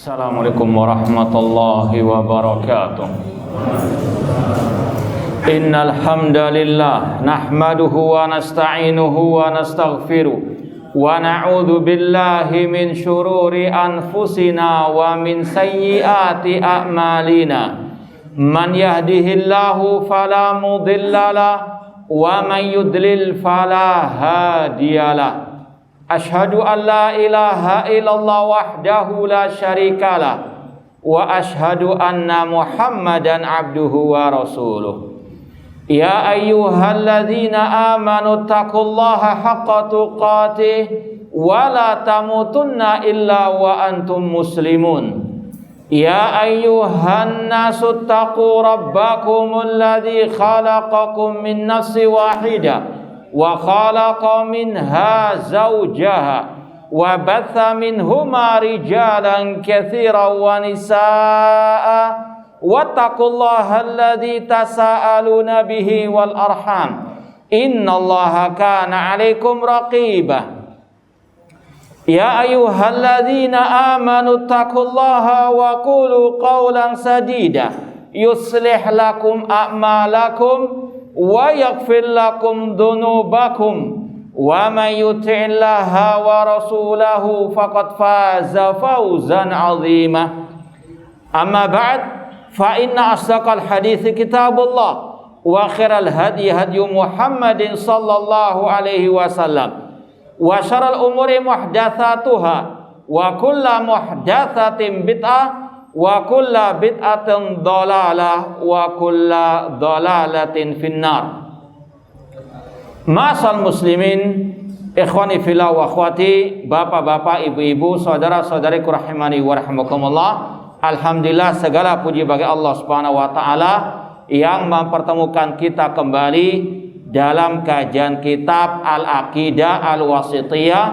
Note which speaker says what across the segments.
Speaker 1: Assalamualaikum warahmatullahi wabarakatuh. Innal hamdalillah nahmaduhu wa nasta'inuhu wa nastaghfiruh wa na'udzu billahi min syururi anfusina wa min sayyiati a'malina. Man yahdihillahu fala mudhillalah wa man yudlil fala hadiyalah. Ashhadu an la ilaha illallah wahdahu la syarikalah wa ashhadu anna Muhammadan abduhu wa rasuluh. Ya ayyuhalladzina amanu taqullaha haqqa tuqatih wa la tamutunna illa wa antum muslimun. Ya ayyuhan nasu taqu rabbakumul ladzi khalaqakum min nafsin wahidah wa khalaqa minha zawjaha wa batha minhuma rijalan katsiran wa nisaa wattaqullaha alladzi tasaaluna bihi wal arham innallaha kana 'alaikum raqiba. Ya ayyuhalladzina amanu taqullaha wa qulu qawlan sadida yuslih lakum a'malakum wa yaghfir lakum dhunubakum wa may yuti'illaha wa rasulahu faqad faza fawzan 'azima. Amma ba'd, fa inna asdaqal hadithi kitabullah wa khairal hadi hadi Muhammadin sallallahu alaihi wasallam wa syarrul umuri muhdatsatuha wa kullu muhdatsatin bid'ah wa kulla bid'atin dhalalah wa kulla dhalalatin finnar. Ma'asal muslimin, ikhwani fillah wa akhwati, bapak-bapak, ibu-ibu, saudara-saudariku rahimani wa rahimakumullah. Alhamdulillah, segala puji bagi Allah Subhanahu wa taala yang mempertemukan kita kembali dalam kajian kitab Al-Aqidah Al-Wasithiyah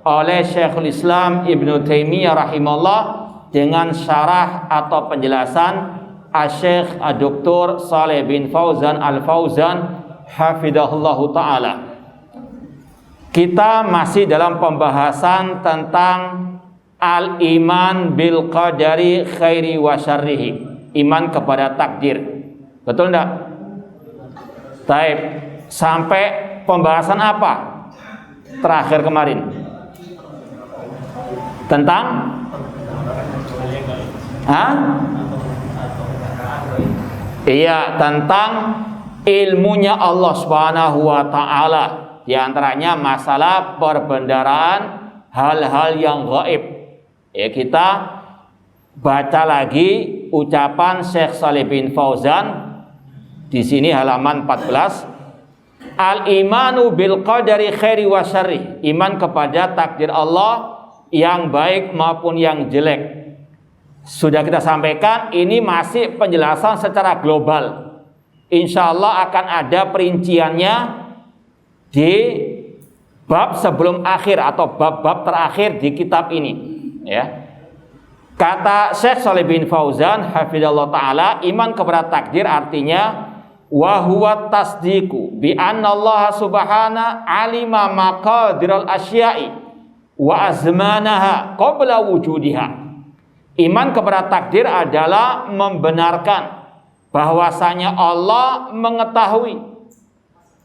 Speaker 1: oleh Syekhul Islam Ibnu Taimiyah rahimahullah dengan syarah atau penjelasan Asy-Syaikh Dr. Shalih bin Fauzan Al-Fauzan hafidhahullahu taala. Kita masih dalam pembahasan tentang al-iman bil qadari khairi wa syarrihi, iman kepada takdir. Betul enggak? Taib. Sampai pembahasan apa? Terakhir kemarin. Tentang iya, tentang ilmunya Allah Subhanahu wa taala. Di antaranya masalah perbendaharaan hal-hal yang gaib. Ya, kita baca lagi ucapan Syekh Shalih bin Fauzan di sini halaman 14. Al-imanu bil qadari khairi wa syarri. Iman kepada takdir Allah yang baik maupun yang jelek. Sudah kita sampaikan, ini masih penjelasan secara global. Insya Allah akan ada perinciannya di bab sebelum akhir atau bab-bab terakhir di kitab ini. Ya. Kata Syekh Shalih bin Fauzan hafizallahu taala, iman kepada takdir artinya wa huwa tasdiqu bi anna Allah subhanahu alima maqadiral asya'i wa azmanaha qabla wujudiha. Iman kepada takdir adalah membenarkan bahwasanya Allah mengetahui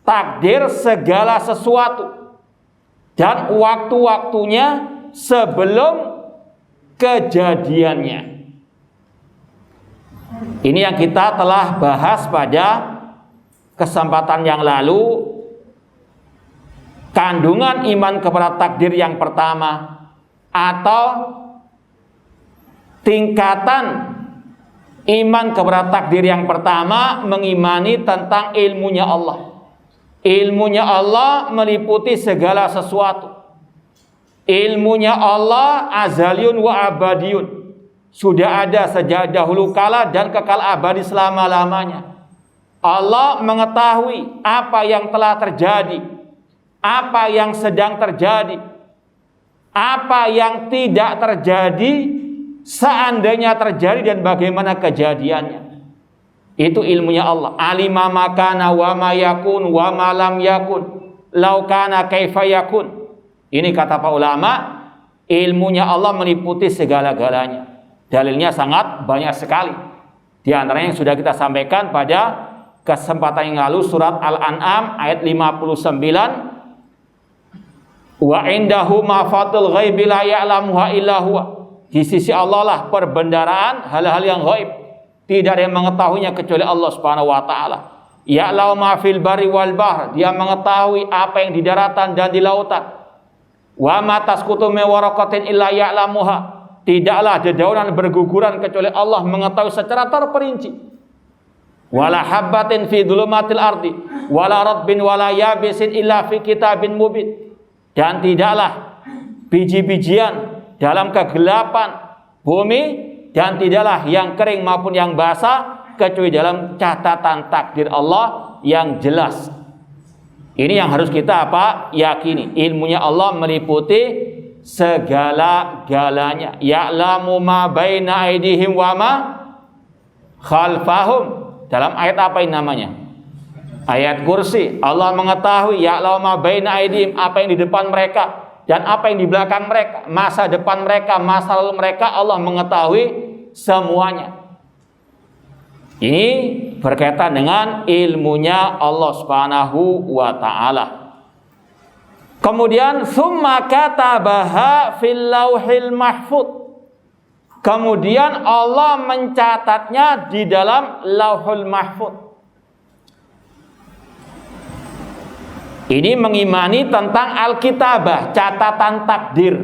Speaker 1: takdir segala sesuatu dan waktu-waktunya sebelum kejadiannya. Ini yang kita telah bahas pada kesempatan yang lalu. Kandungan iman kepada takdir yang pertama atau tingkatan iman kepada takdir yang pertama mengimani tentang ilmunya Allah. Ilmunya Allah meliputi segala sesuatu. Ilmunya Allah azaliyun wa abadiyun. Sudah ada sejak dahulu kala dan kekal abadi selama-lamanya. Allah mengetahui apa yang telah terjadi, apa yang sedang terjadi, apa yang tidak terjadi, seandainya terjadi dan bagaimana kejadiannya. Itu ilmunya Allah. Alima makana wa ma yakun wa ma lam yakun law kana kaifa yakun. Ini kata para ulama, ilmunya Allah meliputi segala-galanya. Dalilnya sangat banyak sekali. Di antaranya yang sudah kita sampaikan pada kesempatan yang lalu, surat Al-An'am ayat 59. Wa indahu mafatul ghaibi la ya'lamuha illa huwa. Di sisi Allah lah perbendaraan hal-hal yang ghaib. Tidak ada yang mengetahuinya kecuali Allah Subhanahu wa taala. Ya'lamu ma fil barri wal bahr. Dia mengetahui apa yang di daratan dan di lautan. Wa ma tasqutu min waraqatin illa ya'lamuha. Tidaklah dedaunan berguguran kecuali Allah mengetahui secara terperinci. Wala habbatin fi dhulumatil ardi wala ratbin wala yabisin illa fi kitabin mubin. Dan tidaklah biji-bijian dalam kegelapan bumi, dan tidaklah yang kering maupun yang basah kecuali dalam catatan takdir Allah yang jelas. Ini yang harus kita yakini. Ilmunya Allah meliputi segala-galanya. Ya'lamu ma baina aydihim wa ma khalfahum. Dalam ayat apa ini namanya? Ayat kursi. Allah mengetahui ya'lamu ma baina aydihim, apa yang di depan mereka dan apa yang di belakang mereka, masa depan mereka, masa lalu mereka, Allah mengetahui semuanya. Ini berkaitan dengan ilmunya Allah Subhanahu wa taala. Kemudian summa katabaha fil lauhil mahfuz. Kemudian Allah mencatatnya di dalam Lauhul Mahfuz. Ini mengimani tentang Alkitabah, catatan takdir.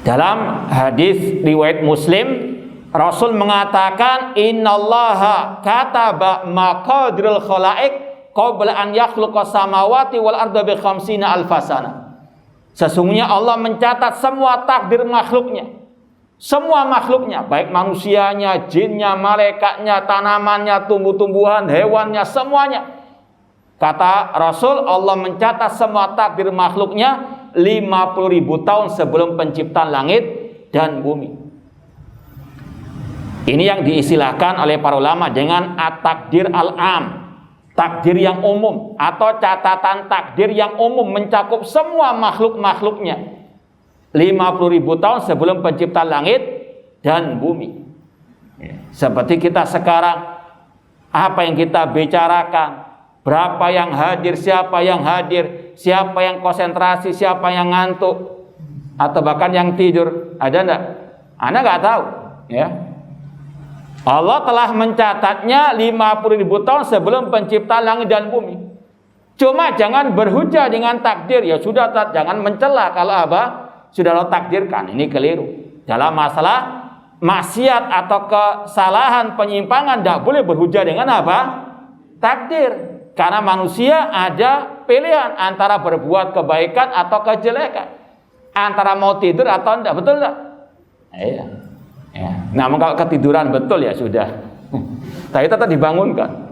Speaker 1: Dalam hadis riwayat Muslim, Rasul mengatakan, innallaha kataba maqadirul khalaiq qabla an yakhluqas samawati wal arda bi khamsina alfasana. Sesungguhnya Allah mencatat semua takdir makhluknya. Semua makhluknya, baik manusianya, jinnya, malaikatnya, tanamannya, tumbuh-tumbuhan, hewannya, semuanya. Kata Rasul, Allah mencatat semua takdir makhluknya 50.000 tahun sebelum penciptaan langit dan bumi. Ini yang diistilahkan oleh para ulama dengan at-takdir al-am, takdir yang umum, atau catatan takdir yang umum mencakup semua makhluk-makhluknya 50.000 tahun sebelum penciptaan langit dan bumi. Seperti kita sekarang, apa yang kita bicarakan, berapa yang hadir, siapa yang konsentrasi, siapa yang ngantuk, atau bahkan yang tidur, ada enggak? Anda nggak tahu, ya. Allah telah mencatatnya 50.000 tahun sebelum penciptaan langit dan bumi. Cuma jangan berhujah dengan takdir. Ya sudah, jangan mencela kalau sudah Allah takdirkan. Ini keliru. Dalam masalah maksiat atau kesalahan, penyimpangan, tidak boleh berhujah dengan takdir. Karena manusia ada pilihan antara berbuat kebaikan atau kejelekan, antara mau tidur atau tidak. Betul tidak? Iya. Ya. Namun kalau ketiduran betul ya sudah. Tapi tetap dibangunkan.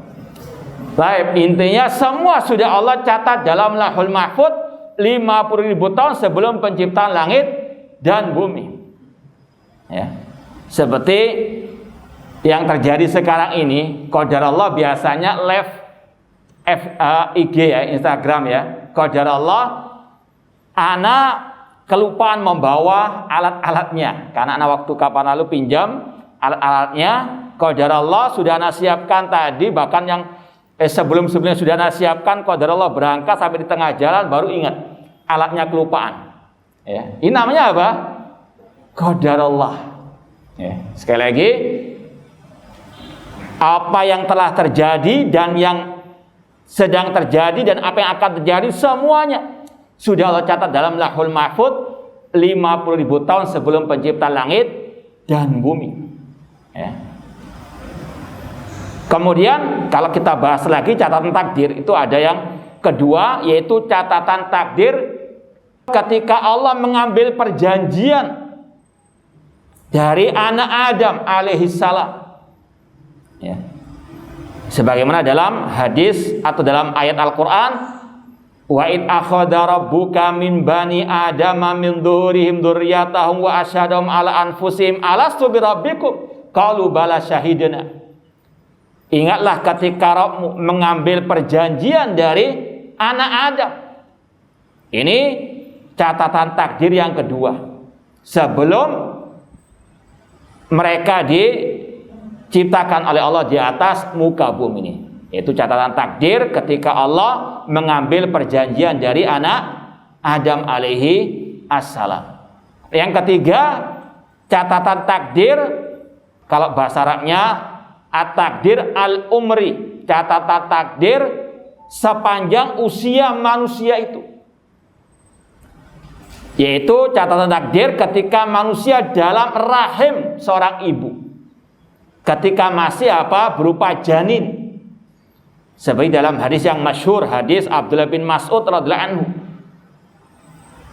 Speaker 1: Baik, intinya semua sudah Allah catat dalam Lauhul Mahfuz 50.000 tahun sebelum penciptaan langit dan bumi. Ya. Seperti yang terjadi sekarang ini, qadarullah biasanya live IG ya, Instagram ya. Qadarullah ana kelupaan membawa alat-alatnya. Karena ana waktu kapan lalu pinjam alat-alatnya. Qadarullah sudah ana siapkan tadi, bahkan yang sebelum-sebelumnya sudah ana siapkan, qadarullah berangkat sampai di tengah jalan baru ingat alatnya kelupaan. Ya. Ini namanya apa? Qadarullah. Ya. Sekali lagi, apa yang telah terjadi dan yang sedang terjadi dan apa yang akan terjadi semuanya sudah Allah catat dalam Lauhul Mahfuz 50.000 tahun sebelum penciptaan langit dan bumi. Ya. Kemudian kalau kita bahas lagi catatan takdir, itu ada yang kedua, yaitu catatan takdir ketika Allah mengambil perjanjian dari anak Adam alaihissalam. Ya. Sebagaimana dalam hadis atau dalam ayat Al-Quran, wa id akhadha rabbuka min bani adama min dhuhurihim dzurriyyatahum wa asyhadahum ala anfusihim alastu birabbikum qalu bala syahidna. Ingatlah ketika Rabbmu mengambil perjanjian dari anak Adam. Ini catatan takdir yang kedua sebelum mereka diciptakan oleh Allah di atas muka bumi ini, yaitu catatan takdir ketika Allah mengambil perjanjian dari anak Adam alaihi assalam. Yang ketiga, catatan takdir, kalau bahasa Arabnya at-takdir al-umri, catatan takdir sepanjang usia manusia itu, yaitu catatan takdir ketika manusia dalam rahim seorang ibu, ketika masih berupa janin. Seperti dalam hadis yang masyhur, hadis Abdullah bin Mas'ud radhiyallahu anhu,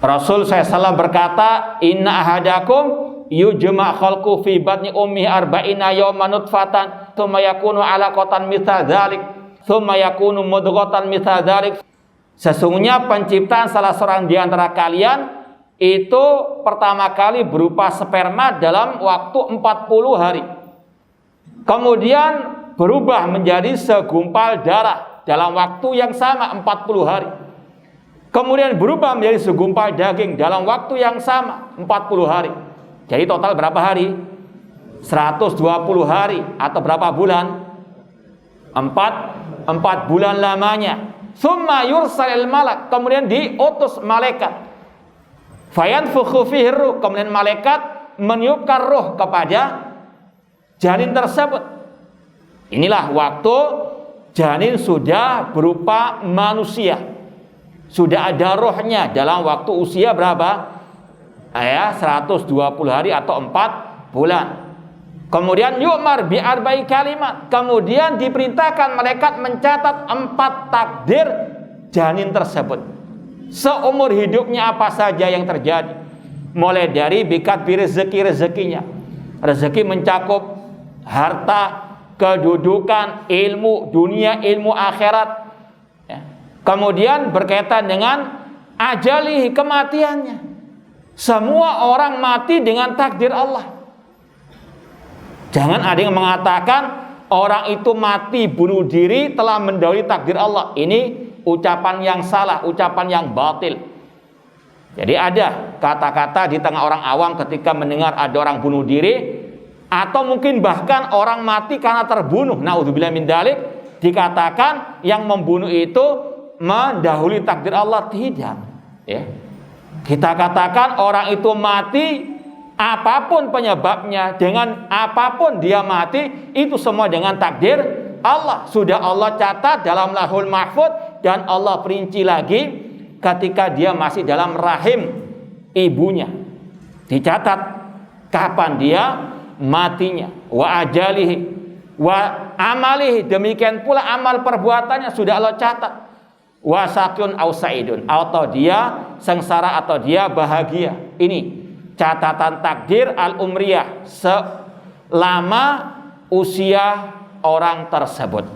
Speaker 1: Rasul SAW berkata, inna ahadakum yujma' khalqu fi batni ummi arba'ina yawman nutfatan thumma yakunu 'alaqatan mithla dzalik thumma yakunu mudghatan mithla dzalik. Sesungguhnya penciptaan salah seorang di antara kalian itu pertama kali berupa sperma dalam waktu 40 hari. Kemudian berubah menjadi segumpal darah dalam waktu yang sama 40 hari. Kemudian berubah menjadi segumpal daging dalam waktu yang sama 40 hari. Jadi total berapa hari? 120 hari atau berapa bulan? 4 bulan lamanya. Summa yursalil malak, kemudian diutus malaikat. Fayanfukhu fihi ruh, kemudian malaikat meniupkan ruh kepada janin tersebut. Inilah waktu janin sudah berupa manusia. Sudah ada rohnya dalam waktu usia berapa? 120 hari atau 4 bulan. Kemudian yu'mar bi arba'i kalimat. Kemudian diperintahkan malaikat mencatat 4 takdir janin tersebut. Seumur hidupnya apa saja yang terjadi. Mulai dari bikatbi rezekinya. Rezeki mencakup harta, kedudukan, ilmu dunia, ilmu akhirat. Kemudian berkaitan dengan ajalihi, kematiannya. Semua orang mati dengan takdir Allah. Jangan ada yang mengatakan orang itu mati bunuh diri telah mendahului takdir Allah. Ini ucapan yang salah, ucapan yang batil. Jadi ada kata-kata di tengah orang awam ketika mendengar ada orang bunuh diri, atau mungkin bahkan orang mati karena terbunuh, naudzubillah min dzalik, dikatakan yang membunuh itu mendahului takdir Allah. Tidak, ya. Kita katakan orang itu mati apapun penyebabnya, dengan apapun dia mati, itu semua dengan takdir Allah. Sudah Allah catat dalam Lauhul Mahfuz, dan Allah perinci lagi ketika dia masih dalam rahim ibunya. Dicatat kapan dia matinya, wa ajalihi wa amalihi, demikian pula amal perbuatannya sudah Allah catat. Wasakun au saidun, atau dia sengsara atau dia bahagia. Ini catatan takdir al-umriyah selama usia orang tersebut.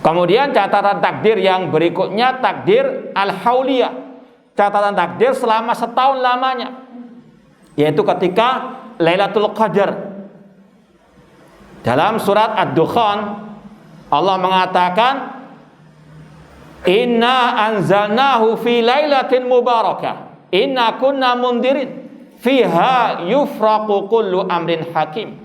Speaker 1: Kemudian catatan takdir yang berikutnya, takdir al-hauliyah, catatan takdir selama setahun lamanya, yaitu ketika Lailatul Qadar. Dalam surat Ad-Dukhan Allah mengatakan, inna anzalnahu fi lailatin mubarakah inna kunna mundirin fiha yufraqu kullu amrin hakim.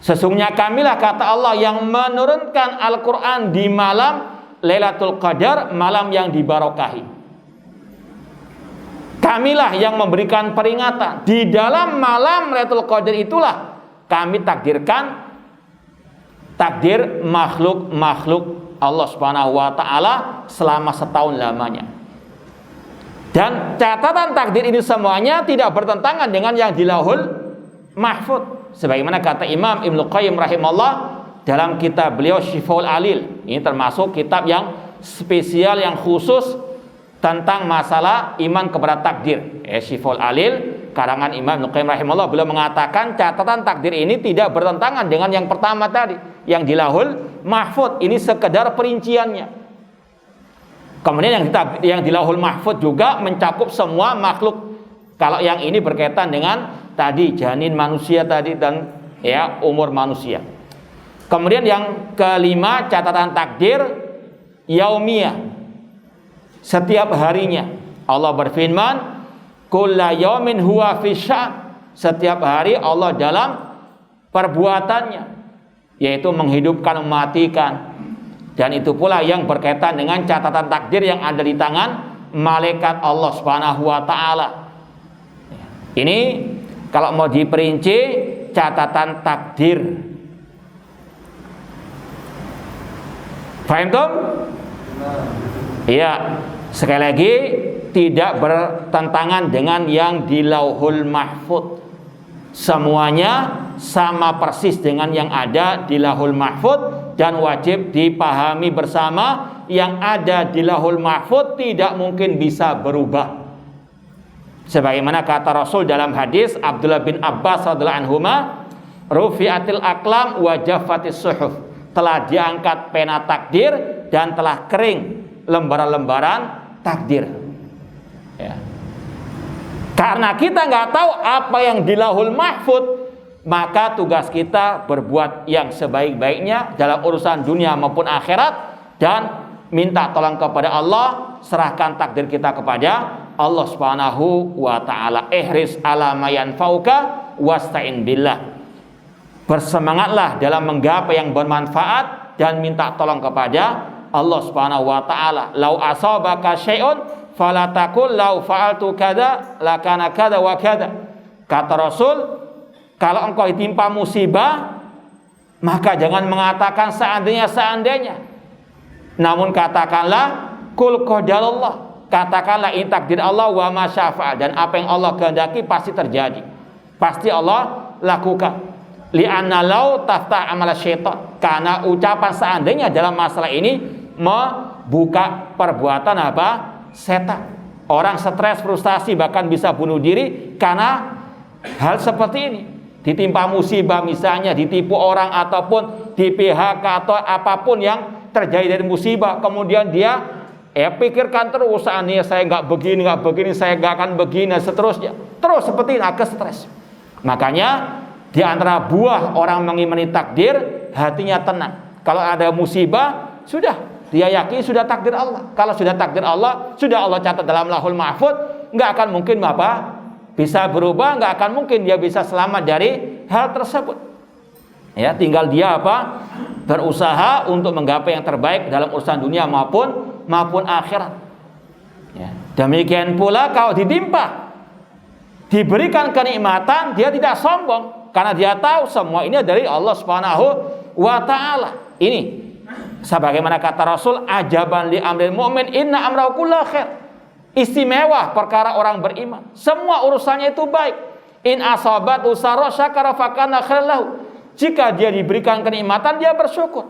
Speaker 1: Sesungguhnya kamilah, kata Allah, yang menurunkan Al-Quran di malam Lailatul Qadar, malam yang dibarokahi. Kamilah yang memberikan peringatan. Di dalam malam Lailatul Qadar itulah kami takdirkan takdir makhluk-makhluk Allah Subhanahu wa taala selama setahun lamanya. Dan catatan takdir ini semuanya tidak bertentangan dengan yang di Lauhul Mahfuz. Sebagaimana kata Imam Ibnu Qayyim rahimahullah dalam kitab beliau Syifaul Alil. Ini termasuk kitab yang spesial, yang khusus tentang masalah iman kepada takdir. Syifaul Alil karangan Imam Ibnu Qayyim rahimahullah, beliau mengatakan catatan takdir ini tidak bertentangan dengan yang pertama tadi, yang di Lauhul Mahfuz. Ini sekedar perinciannya. Kemudian yang di Lauhul Mahfuz juga mencakup semua makhluk. Kalau yang ini berkaitan dengan tadi janin manusia tadi dan umur manusia. Kemudian yang kelima, catatan takdir yaumiyah, setiap harinya. Allah berfirman, kulla yaumin huwa fi sya'n. Setiap hari Allah dalam perbuatannya, yaitu menghidupkan, mematikan. Dan itu pula yang berkaitan dengan catatan takdir yang ada di tangan malaikat Allah Subhanahu wa taala. Ini kalau mau diperinci catatan takdir. Paham tuh? Iya, sekali lagi tidak bertentangan dengan yang di Lauhul Mahfuz. Semuanya sama persis dengan yang ada di Lauhul Mahfuz, dan wajib dipahami bersama yang ada di Lauhul Mahfuz tidak mungkin bisa berubah. Sebagaimana kata Rasul dalam hadis Abdullah bin Abbas radhiyallahu anhuma, rufi'atil aqlam wa jaffatis suhuf. Telah diangkat pena takdir dan telah kering lembaran-lembaran takdir. Ya. Karena kita nggak tahu apa yang di Lauhul Mahfuz, maka tugas kita berbuat yang sebaik-baiknya dalam urusan dunia maupun akhirat, dan minta tolong kepada Allah, serahkan takdir kita kepada Allah Subhanahu wa taala. Ihris ala ma yanfa'uka wasta'in billah. Bersemangatlah dalam menggapai yang bermanfaat dan minta tolong kepada Allah Subhanahu wa taala. Lau asabaka syai'un fala taqul lau fa'altu kada lakana kada wa kada. Kata Rasul, kalau engkau ditimpa musibah, maka jangan mengatakan seandainya. Namun katakanlah kul qadarullah. Katakanlah in takdir Allah wa ma syafa'a, dan apa yang Allah kehendaki pasti terjadi. Pasti Allah lakukan. Li'anna law taftah amal syaitan. Karena ucapan seandainya dalam masalah ini membuka perbuatan apa? Setan. Orang stres, frustasi, bahkan bisa bunuh diri karena hal seperti ini. Ditimpa musibah misalnya, ditipu orang ataupun di PHK atau apapun yang terjadi dari musibah, kemudian dia pikirkan terus, seandainya saya nggak begini, saya nggak akan begini, seterusnya. Terus seperti ini, agak stres. Makanya di antara buah orang mengimani takdir, hatinya tenang. Kalau ada musibah, sudah dia yakin sudah takdir Allah. Kalau sudah takdir Allah, sudah Allah catat dalam Lauhul Mahfuz, nggak akan mungkin apa bisa berubah, nggak akan mungkin dia bisa selamat dari hal tersebut. Ya, tinggal dia apa? Berusaha untuk menggapai yang terbaik dalam urusan dunia maupun akhirat. Ya. Demikian pula kalau ditimpa, diberikan kenikmatan, dia tidak sombong. Karena dia tahu semua ini dari Allah Subhanahu wa taala. Ini sebagaimana kata Rasul, ajaban li amril mu'min inna amrahu kullahu khair. Istimewa perkara orang beriman, semua urusannya itu baik. In asabat usara syakara fakana khairan lahu. Jika dia diberikan kenikmatan, dia bersyukur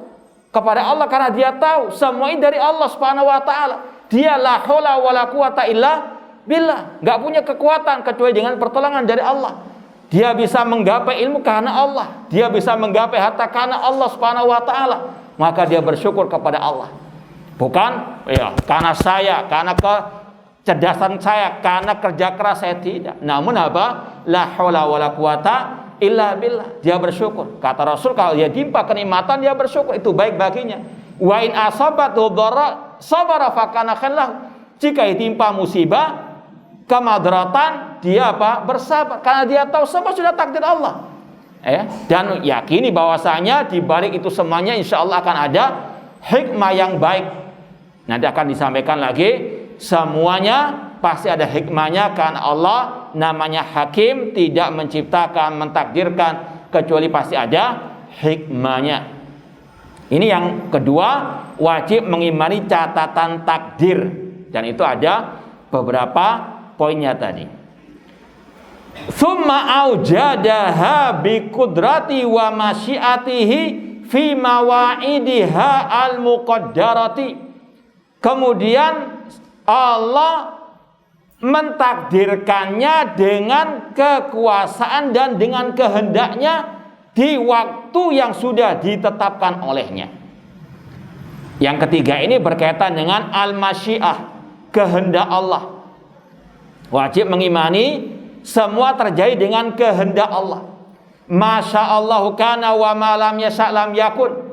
Speaker 1: kepada Allah karena dia tahu semua ini dari Allah Subhanahu wa taala. Dia la haula wala quwata illa billah. Enggak punya kekuatan kecuali dengan pertolongan dari Allah. Dia bisa menggapai ilmu karena Allah. Dia bisa menggapai harta karena Allah Subhanahu wa taala. Maka dia bersyukur kepada Allah. Bukan ya karena saya, karena kecerdasan saya, karena kerja keras saya, tidak. Namun apa? La haula wala quwata illa billah. Dia bersyukur. Kata Rasul, kalau dia timpa kenikmatan, dia bersyukur, itu baik baginya. Wa in asabatu dharra sabara fakana khairan. Jika ditimpa musibah, kemadaratan, dia apa? Bersabar karena dia tahu semua sudah takdir Allah. Dan yakini bahwasanya di balik itu semuanya insya Allah akan ada hikmah yang baik. Nanti akan disampaikan lagi, semuanya pasti ada hikmahnya karena Allah namanya Hakim, tidak menciptakan, mentakdirkan kecuali pasti ada hikmahnya. Ini yang kedua, wajib mengimani catatan takdir, dan itu ada beberapa poinnya tadi. Tsumma aujadaha bi qudrati wa masyiatihi fi mawaidiha al-muqaddarati. Kemudian Allah mentakdirkannya dengan kekuasaan dan dengan kehendaknya di waktu yang sudah ditetapkan olehnya. Yang ketiga ini berkaitan dengan al-masyiah, kehendak Allah. Wajib mengimani semua terjadi dengan kehendak Allah. Masya Allahu kana wa ma lam yasha' lam yakun.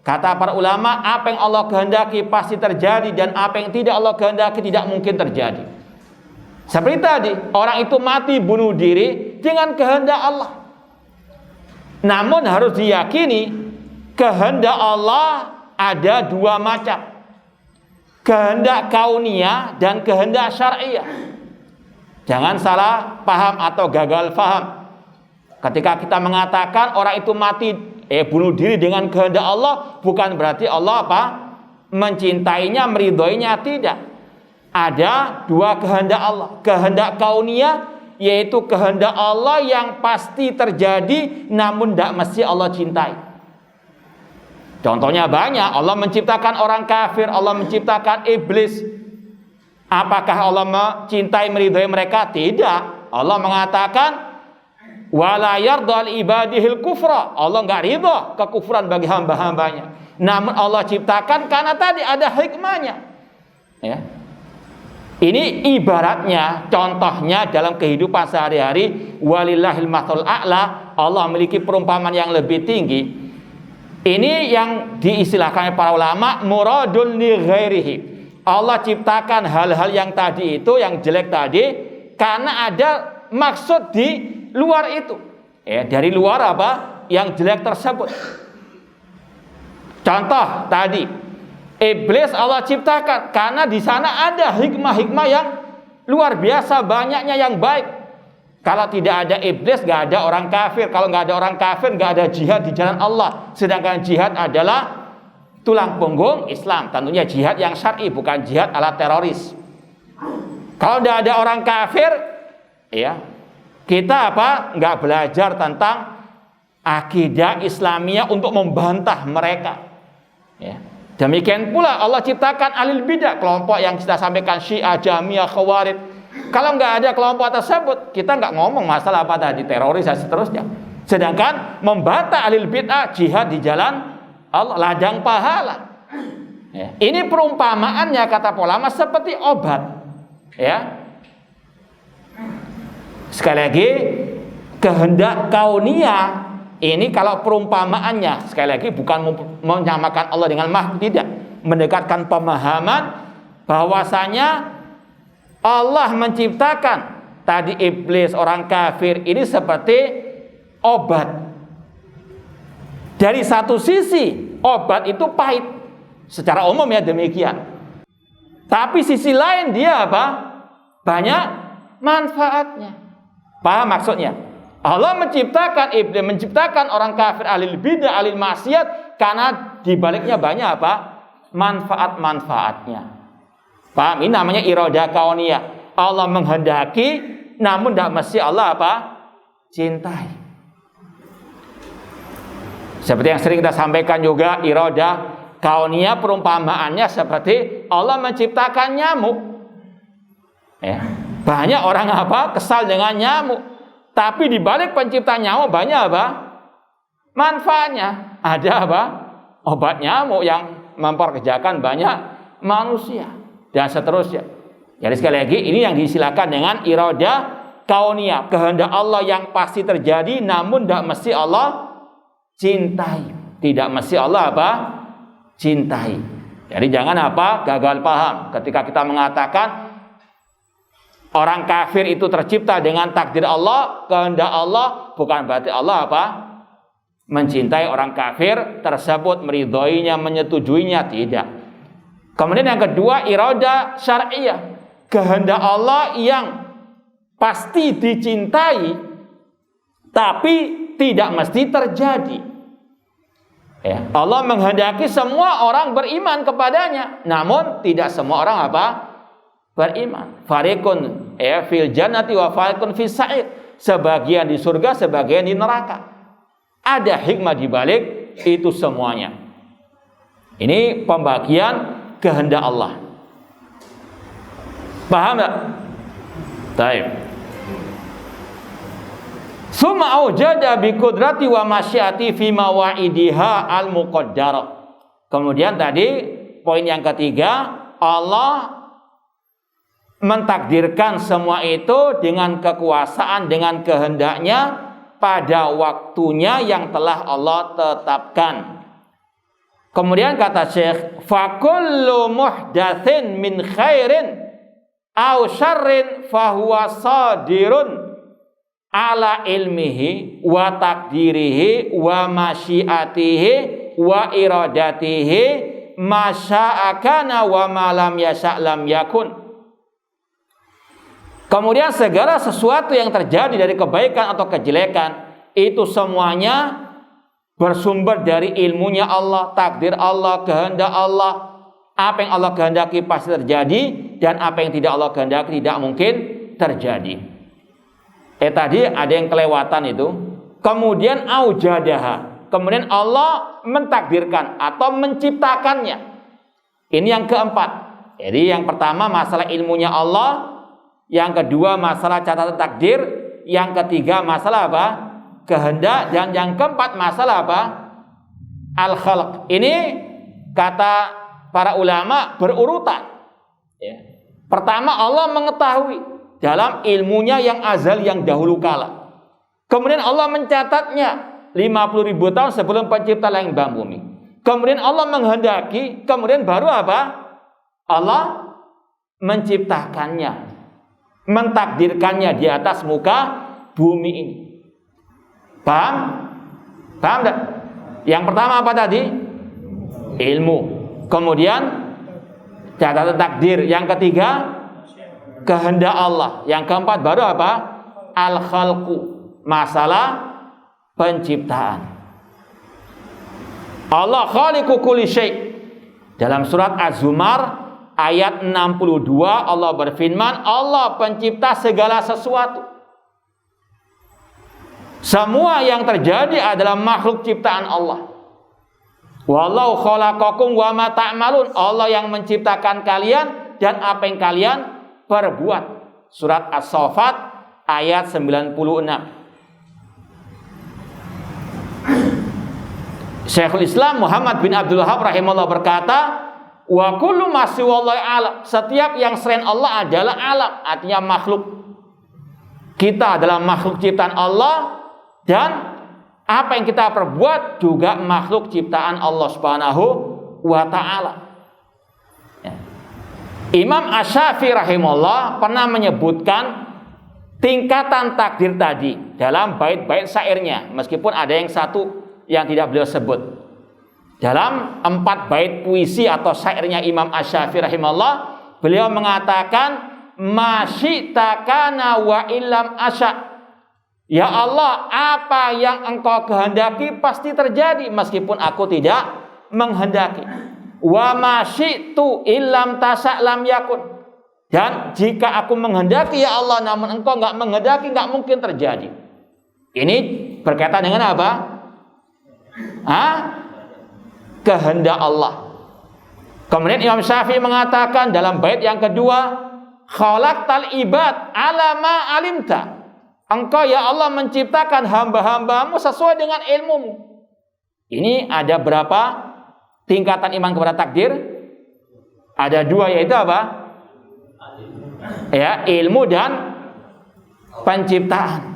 Speaker 1: Kata para ulama, apa yang Allah kehendaki pasti terjadi, dan apa yang tidak Allah kehendaki tidak mungkin terjadi. Seperti tadi, orang itu mati bunuh diri dengan kehendak Allah. Namun harus diyakini kehendak Allah ada dua macam. Kehendak kauniyah dan kehendak syar'iyah. Jangan salah paham atau gagal paham. Ketika kita mengatakan orang itu mati bunuh diri dengan kehendak Allah, bukan berarti Allah mencintainya, meridhoinya, tidak. Ada dua kehendak Allah. Kehendak kauniyah, yaitu kehendak Allah yang pasti terjadi namun tidak mesti Allah cintai. Contohnya banyak. Allah menciptakan orang kafir, Allah menciptakan iblis. Apakah Allah mencintai, meridhoi mereka? Tidak. Allah mengatakan wala yarda li ibadihil kufra. Allah enggak ridha kekufuran bagi hamba-hambanya. Namun Allah ciptakan karena tadi ada hikmahnya. Ya. Ini ibaratnya, contohnya dalam kehidupan sehari-hari, walillahil mathalul a'la, Allah memiliki perumpamaan yang lebih tinggi. Ini yang diistilahkan para ulama muradun li ghairihi. Allah ciptakan hal-hal yang tadi itu, yang jelek tadi, karena ada maksud di luar itu. Dari luar yang jelek tersebut. Contoh tadi, iblis Allah ciptakan karena di sana ada hikmah-hikmah yang luar biasa banyaknya yang baik. Kalau tidak ada iblis, nggak ada orang kafir. Kalau nggak ada orang kafir, nggak ada jihad di jalan Allah. Sedangkan jihad adalah tulang punggung Islam. Tentunya jihad yang syar'i, bukan jihad ala teroris. Kalau tidak ada orang kafir, kita nggak belajar tentang akidah Islamiyah untuk membantah mereka. Demikian pula Allah ciptakan ahlul bidah, kelompok yang kita sampaikan Syiah, Jahmiyah, Khawarij. Kalau nggak ada kelompok tersebut, kita nggak ngomong masalah apa tadi, teroris dan seterusnya. Sedangkan membantah ahlul bid'ah, jihad di jalan Allah, ladang pahala. Ini perumpamaannya kata ulama seperti obat. Sekali lagi, kehendak kauniyah ini kalau perumpamaannya, sekali lagi bukan menyamakan Allah dengan makhluk, tidak, mendekatkan pemahaman bahwasanya Allah menciptakan tadi iblis, orang kafir ini seperti obat. Dari satu sisi obat itu pahit, secara umum demikian. Tapi sisi lain dia banyak manfaatnya. Paham maksudnya? Allah menciptakan iblis, menciptakan orang kafir, ahli bidah, ahli maksiat, karena dibaliknya banyak manfaat-manfaatnya. Paham? Ini namanya iradah kauniyah. Allah menghendaki, namun tidak mesti Allah cintai. Seperti yang sering kita sampaikan juga, iradah kauniyah perumpamaannya seperti Allah menciptakan nyamuk. Banyak orang kesal dengan nyamuk. Tapi di balik pencipta nyamuk banyak manfaatnya. Ada obat nyamuk yang memperkerjakan banyak manusia dan seterusnya. Jadi sekali lagi ini yang disilakan dengan iradah kauniyah, kehendak Allah yang pasti terjadi namun tidak mesti Allah cintai. Tidak mesti Allah cintai. Jadi jangan gagal paham ketika kita mengatakan orang kafir itu tercipta dengan takdir Allah, kehendak Allah, bukan berarti Allah mencintai orang kafir tersebut, meridhoinya, menyetujuinya, tidak. Kemudian yang kedua, iradah syar'iyah, kehendak Allah yang pasti dicintai tapi tidak mesti terjadi. Allah menghendaki semua orang beriman kepadanya, namun tidak semua orang beriman. Fariqun fil jannati wa fariqun fis sa'ir. Sebagian di surga, sebagian di neraka. Ada hikmah di balik itu semuanya. Ini pembagian kehendak Allah. Paham tak? Baik. Summa aujada bi qudrati wa masyiati fi mawaidiha al muqaddarah. Kemudian tadi poin yang ketiga, Allah mentakdirkan semua itu dengan kekuasaan, dengan kehendaknya pada waktunya yang telah Allah tetapkan. Kemudian kata Syekh, fa kullu muhdatsin min khairin au syarrin fahuwa sadirun ala ilmihi wa takdirihi wa masyiatihi wa iradatihi masya'akana wa malam yasha'lam yakun. Kemudian segala sesuatu yang terjadi dari kebaikan atau kejelekan itu semuanya bersumber dari ilmunya Allah, takdir Allah, kehendak Allah. Apa yang Allah kehendaki pasti terjadi, dan apa yang tidak Allah kehendaki tidak mungkin terjadi. Tadi ada yang kelewatan itu. Kemudian aujadaha. Kemudian Allah mentakdirkan atau menciptakannya. Ini yang keempat. Jadi yang pertama masalah ilmunya Allah, yang kedua masalah catatan takdir, yang ketiga masalah apa? Kehendak, dan yang keempat masalah apa? Al-khalq. Ini kata para ulama berurutan. Pertama Allah mengetahui dalam ilmunya yang azal yang dahulu kala. Kemudian Allah mencatatnya 50.000 tahun sebelum pencipta langit dan bumi. Kemudian Allah menghendaki, kemudian baru apa? Allah menciptakannya, mentakdirkannya di atas muka bumi ini. Paham? Paham tak? Yang pertama apa tadi? Ilmu. Kemudian catatan takdir. Yang ketiga kehendak Allah. Yang keempat baru apa? Al-khalqu, masalah penciptaan. Allah khaliqu kulli syai'. Dalam surat Az-Zumar ayat 62 Allah berfirman, Allah pencipta segala sesuatu. Semua yang terjadi adalah makhluk ciptaan Allah. Wallahu khalaqakum wa ma ta'malun. Allah yang menciptakan kalian dan apa yang kalian perbuat. Surat As-Saffat ayat 96. Syekhul Islam Muhammad bin Abdul Wahhab rahimahullah berkata, wa kullu ma siwallahi alam. Setiap yang selain Allah adalah alam, artinya makhluk. Kita adalah makhluk ciptaan Allah, dan apa yang kita perbuat juga makhluk ciptaan Allah Subhanahu wa ta'ala. Imam Asy-Syafi'i rahimahullah pernah menyebutkan tingkatan takdir tadi dalam bait-bait syairnya, meskipun ada yang satu yang tidak beliau sebut. Dalam 4 bait puisi atau syairnya Imam Asy-Syafi'i rahimahullah, beliau mengatakan masyi'ta kana wa illam asya'. Ya Allah, apa yang engkau kehendaki pasti terjadi meskipun aku tidak menghendaki. Wa ma syi'tu illam tasya' lam yakun. Dan jika aku menghendaki ya Allah namun engkau enggak menghendaki, enggak mungkin terjadi. Ini berkaitan dengan apa? Kehendak Allah. Kemudian Imam Syafi'i mengatakan dalam bait yang kedua, khalaqtal ibad ala ma alimta. Engkau ya Allah menciptakan hamba-hambamu sesuai dengan ilmumu. Ini ada berapa tingkatan iman kepada takdir? Ada 2, yaitu apa? Ya, ilmu dan penciptaan.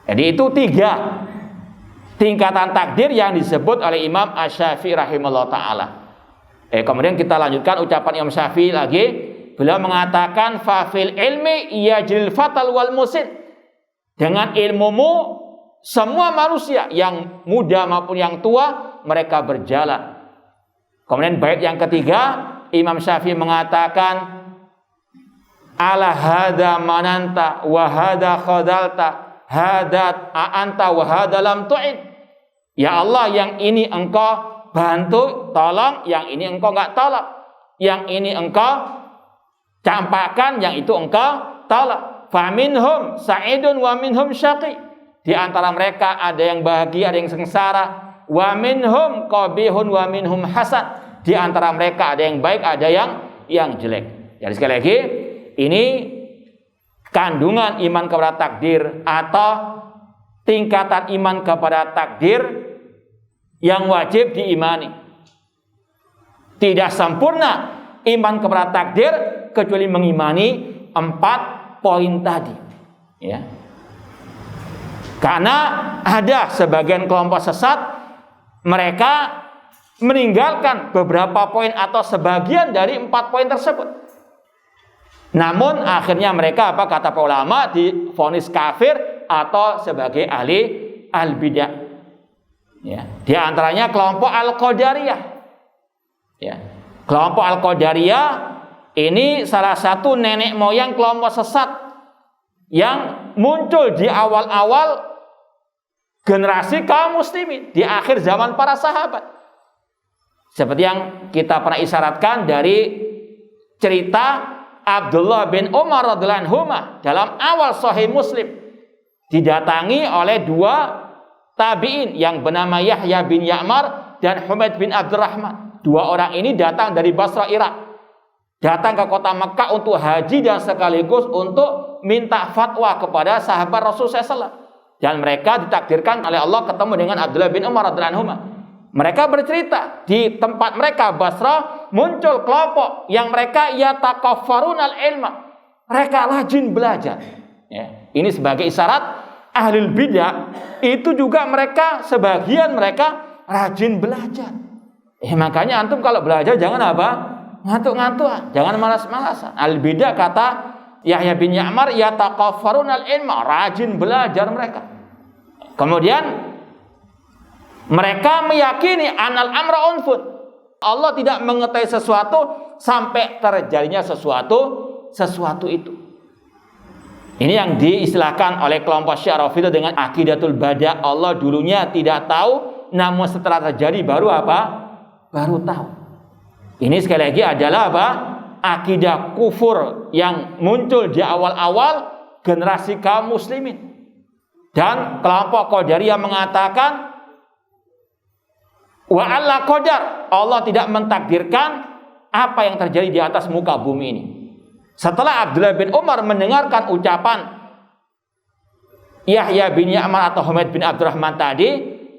Speaker 1: Jadi itu 3 tingkatan takdir yang disebut oleh Imam Asy-Syafi'i rahimahullah ta'ala. Kemudian kita lanjutkan ucapan Imam Syafi'i lagi. Beliau mengatakan fafil ilmi yajril fatal wal musid. Dengan ilmumu semua manusia yang muda maupun yang tua mereka berjalan. Kemudian bait yang ketiga Imam Syafi'i mengatakan ala hada mananta wa hada khadalta hada anta wa hada lam tu'id. Ya Allah, yang ini engkau bantu, tolong, yang ini engkau enggak tolong. Yang ini engkau campakkan, yang itu engkau tolong. Faminhum sa'idun wa minhum syaqi. Di antara mereka ada yang bahagia, ada yang sengsara. Wa minhum qabihun wa minhum hasan. Di antara mereka ada yang baik, ada yang jelek. Jadi sekali lagi, ini kandungan iman kepada takdir atau tingkatan iman kepada takdir yang wajib diimani. Tidak sempurna iman kepada takdir kecuali mengimani 4 poin tadi, ya. Karena ada sebagian kelompok sesat, mereka meninggalkan beberapa poin atau sebagian dari 4 poin tersebut. Namun akhirnya mereka apa kata para ulama divonis kafir atau sebagai ahli al-bidah. Ya, di antaranya kelompok Al-Qadariyah. Ya. Kelompok Al-Qadariyah ini salah satu nenek moyang kelompok sesat yang muncul di awal-awal generasi kaum muslimin di akhir zaman para sahabat. Seperti yang kita pernah isyaratkan dari cerita Abdullah bin Umar radhiyallahu anhu dalam awal Sahih Muslim, didatangi oleh dua tabi'in yang bernama Yahya bin Ya'mar dan Humaid bin Abdurrahman. Dua orang ini datang dari Basra, Irak. Datang ke kota Mekah untuk haji dan sekaligus untuk minta fatwa kepada sahabat Rasulullah SAW. Dan mereka ditakdirkan oleh Allah ketemu dengan Abdullah bin Umar radhiyallahu anhu. Mereka bercerita di tempat mereka Basra muncul kelompok yang mereka yatakaffarunal ilma. Mereka rajin belajar. Ya, ini sebagai isyarat ahlul bidah itu juga mereka sebagian mereka rajin belajar. Makanya antum kalau belajar jangan apa? Ngantuk-ngantuk, jangan malas-malasan. Al bidah kata Yahya bin Ya'mar yatakaffarunal ilma, rajin belajar mereka. Kemudian mereka meyakini anal amra unfun. Allah tidak mengetahui sesuatu sampai terjadinya sesuatu itu. Ini yang diistilahkan oleh kelompok Syiah Rafidhah dengan akidatul bada'. Allah dulunya tidak tahu, namun setelah terjadi baru apa? Baru tahu. Ini sekali lagi adalah apa? Akidah kufur yang muncul di awal-awal generasi kaum muslimin. Dan kelompok Qadariyah mengatakan wa alla qadar, Allah tidak mentakdirkan apa yang terjadi di atas muka bumi ini. Setelah Abdullah bin Umar mendengarkan ucapan Yahya bin Ya'mar atau Humaid bin Abdurrahman tadi,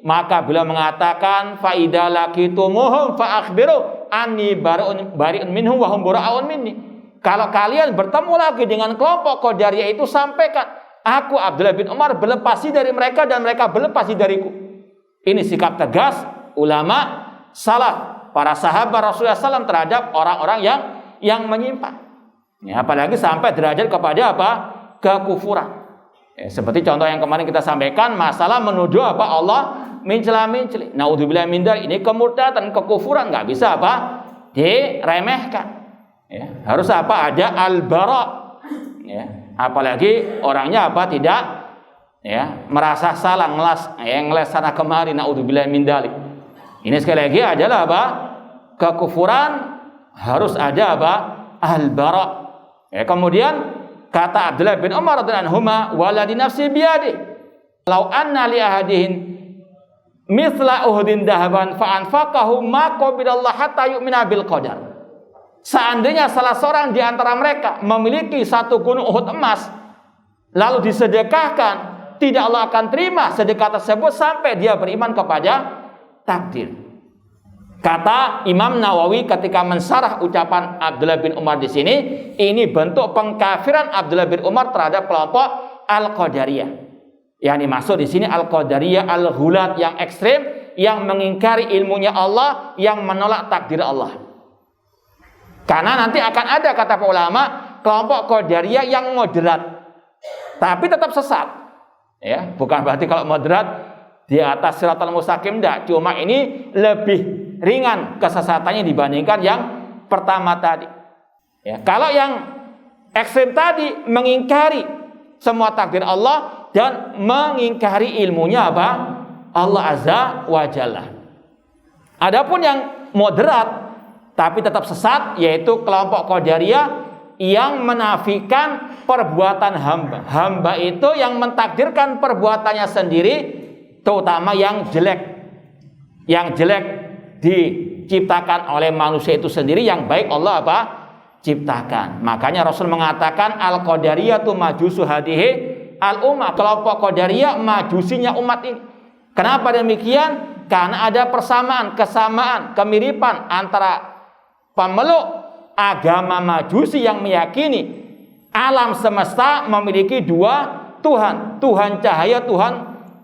Speaker 1: maka beliau mengatakan fa idza laqitumuhum fa akhbiru anni bari'un minhum wa hum bura'un minni. Kalau kalian bertemu lagi dengan kelompok Qadariyah itu, sampaikan aku Abdullah bin Umar berlepas diri dari mereka dan mereka berlepas diri dariku. Ini sikap tegas ulama salaf, para sahabat Rasulullah SAW terhadap orang-orang yang menyimpang. Ya, apalagi sampai derajat kepada apa? Kekufuran. Ya, seperti contoh yang kemarin kita sampaikan, masalah menuduh apa? Allah mencela-mencela. Naudzubillah min dzalik. Ini kemurtadan, kekufuran, nggak bisa apa? Diremehkan. Ya, harus apa? Ada al-bara. Ya, apalagi orangnya apa? Tidak ya merasa salah, ngeles sana kemari. Naudzubillah min dzalik. Ini sekali lagi adalah apa? Kekufuran, harus ada apa? Al-bara. Ya, kemudian kata Abdullah bin Umar radhiyallahu anhu, "Waladi nafsi biyadi, law anna li ahadihin mithla uhudin dahaban fa anfaqahu ma qabilallah hatta yu'mina bil qadar." Seandainya salah seorang di antara mereka memiliki satu gunung Uhud emas, lalu disedekahkan, tidak Allah akan terima sedekah tersebut sampai dia beriman kepada takdir. Kata Imam Nawawi ketika mensarah ucapan Abdullah bin Umar di sini, ini bentuk pengkafiran Abdullah bin Umar terhadap kelompok Al-Qadariyah. Yang dimaksud di sini Al-Qadariyah al-ghulat yang ekstrem, yang mengingkari ilmunya Allah, yang menolak takdir Allah. Karena nanti akan ada kata para ulama kelompok Qadariyah yang moderat, tapi tetap sesat. Ya, bukan berarti kalau moderat di atas siratal mustaqim, enggak. Cuma ini lebih ringan kesesatannya dibandingkan yang pertama tadi. Ya, kalau yang ekstrem tadi mengingkari semua takdir Allah dan mengingkari ilmunya apa? Allah Azza wa Jalla. Adapun yang moderat tapi tetap sesat, yaitu kelompok Qadariyah yang menafikan perbuatan hamba. Hamba itu yang mentakdirkan perbuatannya sendiri, terutama yang jelek. Yang jelek diciptakan oleh manusia itu sendiri, yang baik Allah apa? Ciptakan. Makanya Rasul mengatakan Al-Qadariyah tu majusu hadihi al-ummah. Kelompok Qadariyah majusinya umat ini. Kenapa demikian? Karena ada persamaan, kesamaan, kemiripan antara pemeluk agama Majusi yang meyakini alam semesta memiliki dua Tuhan. Tuhan cahaya, Tuhan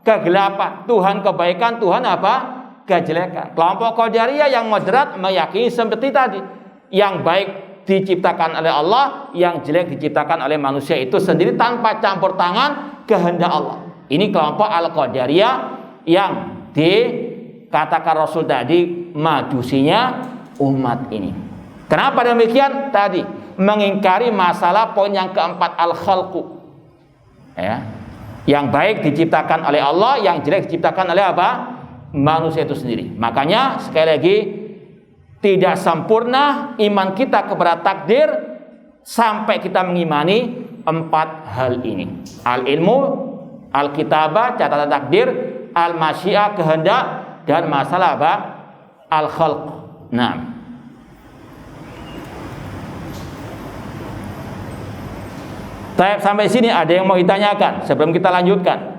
Speaker 1: kegelapan. Tuhan kebaikan, Tuhan apa? Kejelekan. Kelompok Qadariyah yang moderat meyakini seperti tadi. Yang baik diciptakan oleh Allah, yang jelek diciptakan oleh manusia itu sendiri tanpa campur tangan kehendak Allah. Ini kelompok Al-Qadariyah yang dikatakan Rasul tadi majusinya umat ini. Kenapa demikian? Tadi mengingkari masalah poin yang keempat, al-khalqu. Ya. Yang baik diciptakan oleh Allah, yang jelek diciptakan oleh apa? Manusia itu sendiri. Makanya sekali lagi, tidak sempurna iman kita kepada takdir sampai kita mengimani empat hal ini. Al-ilmu, al-kitabah, catatan takdir, al-masyiah, kehendak, dan masalah apa? Al-khalq. Nah, sampai sini ada yang mau ditanyakan sebelum kita lanjutkan?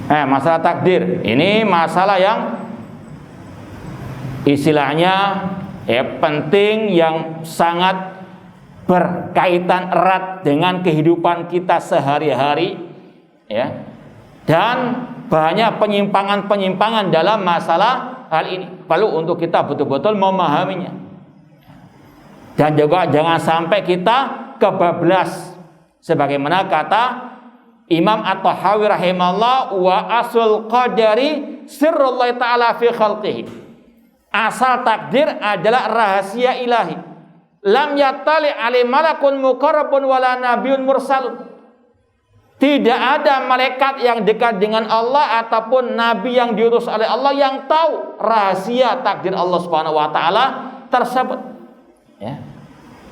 Speaker 1: Masalah takdir ini masalah yang istilahnya penting, yang sangat berkaitan erat dengan kehidupan kita sehari-hari, ya. Dan banyak penyimpangan-penyimpangan dalam masalah hal ini. Perlu untuk kita betul-betul memahaminya. Dan juga jangan sampai kita kebablas, sebagaimana kata Imam At-Tahawi rahimahullah, wa asul qadari sirrullah ta'ala fi khalqihi. Asal takdir adalah rahasia ilahi. Lam yattali alai malakun muqarrabun wala nabiyyun mursalun. Tidak ada malaikat yang dekat dengan Allah ataupun nabi yang diutus oleh Allah yang tahu rahasia takdir Allah Subhanahu wa taala tersebut. Ya.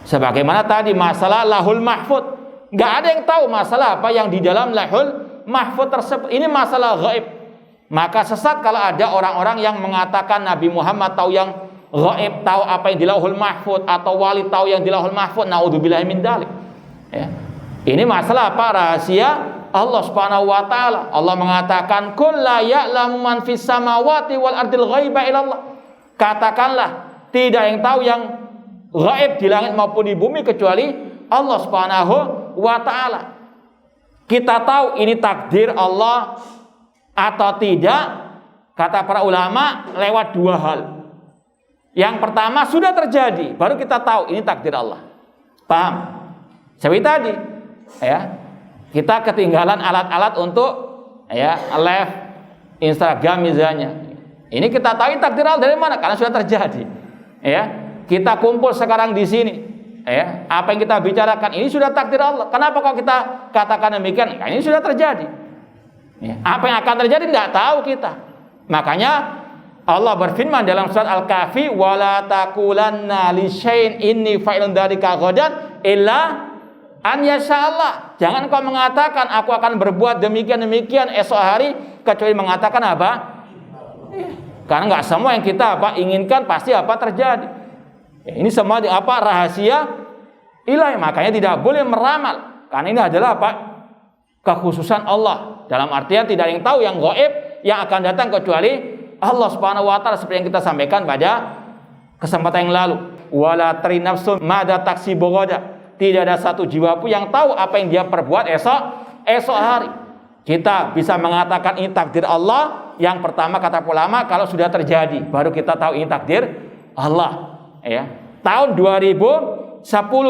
Speaker 1: Sebagaimana tadi masalah Lahul Mahfuz. Nggak ada yang tahu masalah apa yang di dalam Lahul Mahfuz tersebut. Ini masalah gaib. Maka sesat kalau ada orang-orang yang mengatakan Nabi Muhammad tahu yang gaib, tahu apa yang di Lahul Mahfuz, atau wali tahu yang di Lahul Mahfuz. Naudzubillahi min dzalik. Ya. Ini masalah apa? Rahasia Allah Subhanahu wa taala. Allah mengatakan, "Qul la ya'lamu man fis samawati wal ardil ghaiba illallah." Katakanlah, tidak yang tahu yang gaib di langit maupun di bumi kecuali Allah Subhanahu wa ta'ala. Kita tahu ini takdir Allah atau tidak, kata para ulama, lewat dua hal. Yang pertama, sudah terjadi, baru kita tahu ini takdir Allah. Paham? Seperti tadi, ya, kita ketinggalan alat-alat untuk live Instagram misalnya. Ini kita tahu ini takdir Allah dari mana? Karena sudah terjadi. Ya, kita kumpul sekarang di sini. Ya, apa yang kita bicarakan ini sudah takdir Allah. Kenapa kok kita katakan demikian? Ini sudah terjadi. Ya, apa yang akan terjadi tidak tahu kita. Makanya Allah berfirman dalam surat Al-Kahfi, "Wala taqulanna li syai'in inni fa'ilun dzalika ghadan illa an yasha'allah." Jangan kau mengatakan aku akan berbuat demikian esok hari kecuali mengatakan apa? Ya, karena nggak semua yang kita inginkan pasti terjadi. Ini semua rahasia ilahi, makanya tidak boleh meramal, karena ini adalah kekhususan Allah. Dalam artian tidak ada yang tahu yang gaib yang akan datang kecuali Allah Subhanahu wa taala, seperti yang kita sampaikan pada kesempatan yang lalu. Wala tari nafsun madza taksibu ghadan. Tidak ada satu jiwa pun yang tahu apa yang dia perbuat esok hari. Kita bisa mengatakan ini takdir Allah. Yang pertama kata ulama, kalau sudah terjadi baru kita tahu ini takdir Allah. Ya, tahun 2010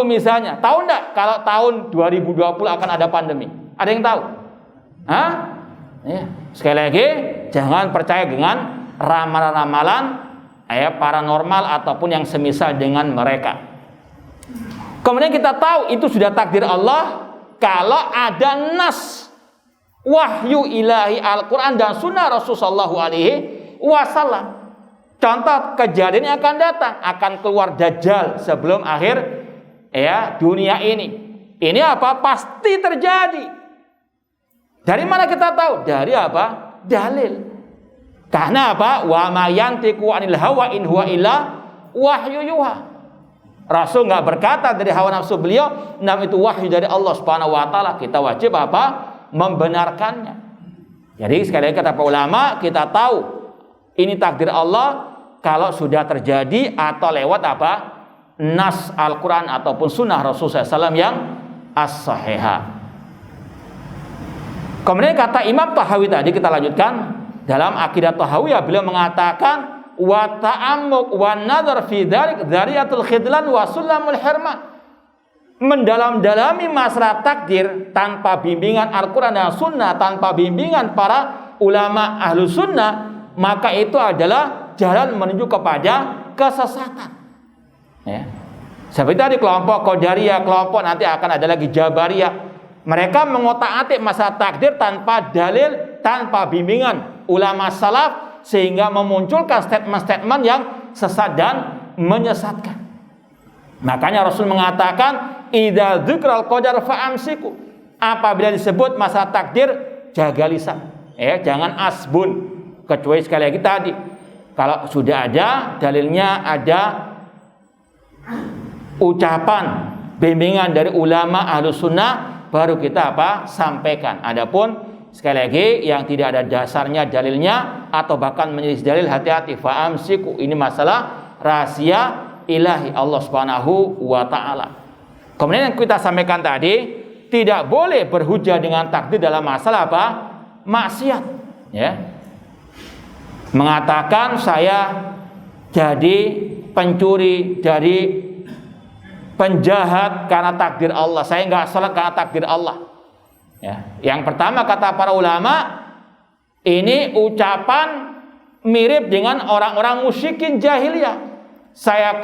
Speaker 1: misalnya, tahu enggak kalau tahun 2020 akan ada pandemi? Ada yang tahu? Hah? Ya. Sekali lagi, jangan percaya dengan ramalan-ramalan paranormal ataupun yang semisal dengan mereka. Kemudian kita tahu itu sudah takdir Allah kalau ada nas wahyu ilahi Al-Quran dan sunnah Rasulullah SAW. Contoh kejadian yang akan datang, akan keluar Dajjal sebelum akhir dunia ini. Ini pasti terjadi. Dari mana kita tahu? Dari dalil. Karena wa ma yantiqu anil hawa in huwa illa wahyu yuha. Rasul nggak berkata dari hawa nafsu beliau, namun itu wahyu dari Allah Subhanahu wa taala. Kita wajib membenarkannya. Jadi sekali lagi kata para ulama, kita tahu ini takdir Allah kalau sudah terjadi atau lewat nas Al-Quran ataupun sunnah Rasulullah SAW yang as-sahihah. Kemudian kata Imam Tahawi tadi, kita lanjutkan dalam akidah Tahawiyah, beliau mengatakan wa ta'ammuq wa nadhar fi dzalik dzariyatul khidlan wa sulamul hirman. Mendalam-dalami masalah takdir tanpa bimbingan Al-Quran dan Sunnah, tanpa bimbingan para ulama ahlu sunnah, maka itu adalah jalan menuju kepada kesesatan. Ya. Seperti tadi kelompok Qadariyah, kelompok nanti akan ada lagi Jabariyah. Mereka mengotak-atik masalah takdir tanpa dalil, tanpa bimbingan ulama salaf, sehingga memunculkan statement-statement yang sesat dan menyesatkan. Makanya Rasul mengatakan, idza dzikral qadar fa'amsiku. Apabila disebut masalah takdir, jaga lisan. Ya, jangan asbun. Kecuali sekali lagi tadi, kalau sudah ada dalilnya, ada ucapan bimbingan dari ulama ahlu sunnah, baru kita sampaikan. Adapun sekali lagi yang tidak ada dasarnya dalilnya atau bahkan menyelisih dalil, hati-hati. Fa'amsiku, ini masalah rahasia ilahi Allah Subhanahu wa ta'ala. Kemudian yang kita sampaikan tadi, tidak boleh berhujah dengan takdir dalam masalah maksiat, ya. Mengatakan saya jadi pencuri, jadi penjahat karena takdir Allah, saya nggak salat karena takdir Allah, ya. Yang pertama kata para ulama, ini ucapan mirip dengan orang-orang musyrikin jahiliyah. Saya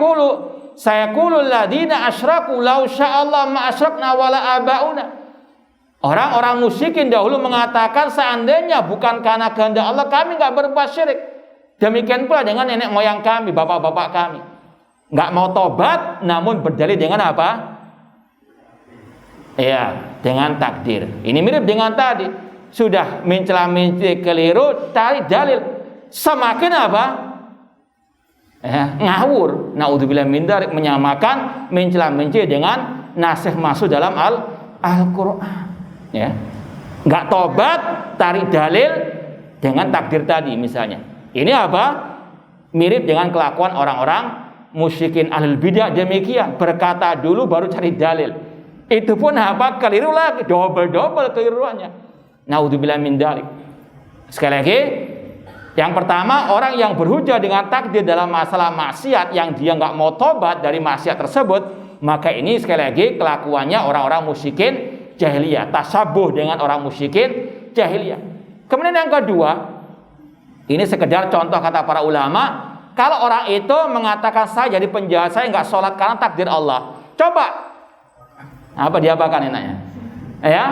Speaker 1: qulu ladina asyraku law sya'allah ma asyrakna wala abauna. Orang-orang musyrikin dahulu mengatakan, seandainya bukan karena kehendak Allah, kami enggak berbuat syirik. Demikian pula dengan nenek moyang kami, bapak-bapak kami. Enggak mau tobat, namun berdalil dengan apa? Ya, dengan takdir. Ini mirip dengan tadi. Sudah mencela-mencela keliru, cari dalil. Semakin apa? Ngawur. Naudzubillah min dzalik, menyamakan mencela-mencela dengan nasih masuk dalam Al-Qur'an. Ya. Enggak tobat, tarik dalil dengan takdir tadi misalnya. Ini apa? Mirip dengan kelakuan orang-orang musyrikin ahlul bidah demikian. Berkata dulu baru cari dalil. Itu pun apa? Keliru lagi, double keliruannya. Naudzubillah min dzalik. Sekali lagi, yang pertama, orang yang berhujah dengan takdir dalam masalah maksiat yang dia nggak mau tobat dari maksiat tersebut, maka ini sekali lagi kelakuannya orang-orang musyrikin jahiliyah, tasabuh dengan orang musyrikin jahiliyah. Kemudian yang kedua, ini sekedar contoh kata para ulama, kalau orang itu mengatakan saya jadi penjahat, saya nggak sholat karena takdir Allah. Coba, apa diapakan enaknya? Ya,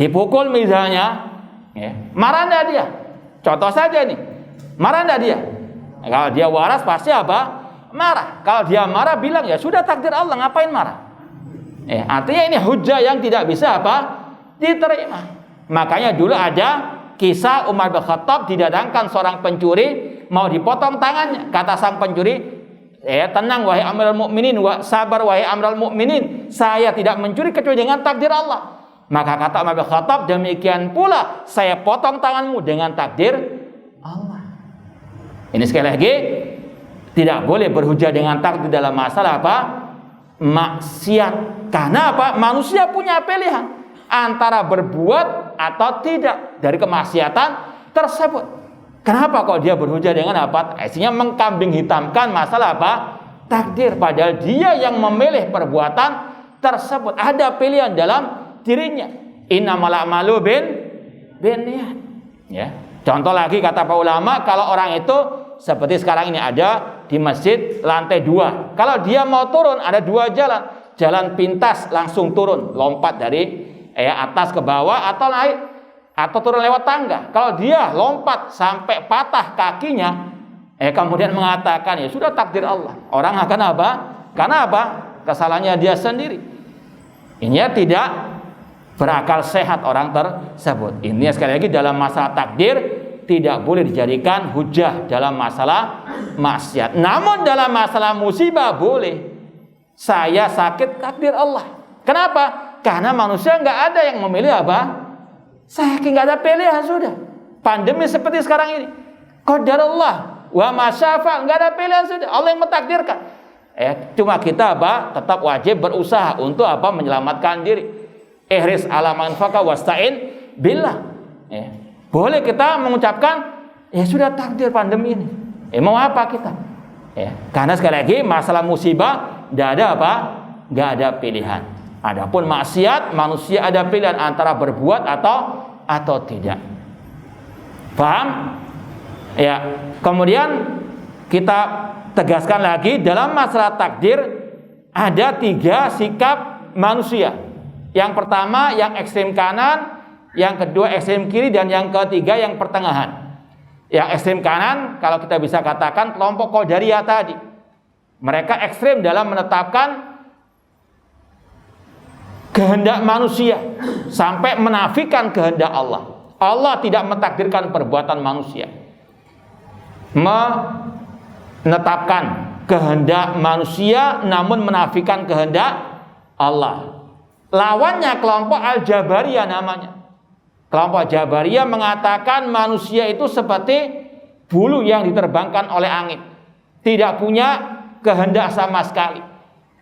Speaker 1: dipukul misalnya, ya. Marah nggak dia? Contoh saja nih, marah enggak dia? Kalau dia waras pasti apa? Marah. Kalau dia marah bilang ya sudah takdir Allah, ngapain marah? Artinya ini hujah yang tidak bisa diterima. Makanya dulu ada kisah Umar bin Khattab didatangkan seorang pencuri mau dipotong tangannya. Kata sang pencuri, tenang wahai Amirul Mukminin, sabar wahai Amirul Mukminin, saya tidak mencuri kecuali dengan takdir Allah. Maka kata Umar bin Khattab, demikian pula saya potong tanganmu dengan takdir Allah. Ini sekali lagi, tidak boleh berhujah dengan takdir dalam masalah maksiat. Karena apa? Manusia punya pilihan antara berbuat atau tidak dari kemaksiatan tersebut. Kenapa kok dia berhujah dengan apa? Isinya mengkambing hitamkan masalah takdir. Padahal dia yang memilih perbuatan tersebut. Ada pilihan dalam dirinya. Innamal a'malu binniyat. Ya. Contoh lagi kata para ulama, kalau orang itu seperti sekarang ini ada di masjid lantai 2. Kalau dia mau turun ada 2 jalan. Jalan pintas langsung turun, lompat dari atas ke bawah atau naik atau turun lewat tangga. Kalau dia lompat sampai patah kakinya, kemudian mengatakan ya sudah takdir Allah. Orang akan apa? Karena apa? Kesalahannya dia sendiri. Ini tidak berakal sehat orang tersebut. Ini sekali lagi dalam masalah takdir tidak boleh dijadikan hujah dalam masalah maksiat. Namun dalam masalah musibah boleh. Saya sakit takdir Allah. Kenapa? Karena manusia nggak ada yang memilih apa? Sakit nggak ada pilihan sudah. Pandemi seperti sekarang ini, qadarullah wa ma syafa, nggak ada pilihan sudah. Allah yang mentakdirkan. Cuma kita tetap wajib berusaha untuk menyelamatkan diri. Ihris ala manfaqa wasta'in billah. Ya. Boleh kita mengucapkan ya sudah takdir pandemi ini. Mau apa kita? Ya. Karena sekali lagi masalah musibah tidak ada apa? Nggak ada pilihan. Adapun maksiat manusia ada pilihan antara berbuat atau tidak. Paham? Ya. Kemudian kita tegaskan lagi dalam masalah takdir ada 3 sikap manusia. Yang pertama yang ekstrem kanan, yang kedua ekstrem kiri, dan yang ketiga yang pertengahan. Yang ekstrem kanan kalau kita bisa katakan kelompok Qadariyah tadi. Mereka ekstrem dalam menetapkan kehendak manusia sampai menafikan kehendak Allah. Allah tidak mentakdirkan perbuatan manusia. Menetapkan kehendak manusia namun menafikan kehendak Allah. Lawannya kelompok Al-Jabariyah namanya. Kelompok Jabariyah mengatakan manusia itu seperti bulu yang diterbangkan oleh angin, tidak punya kehendak sama sekali,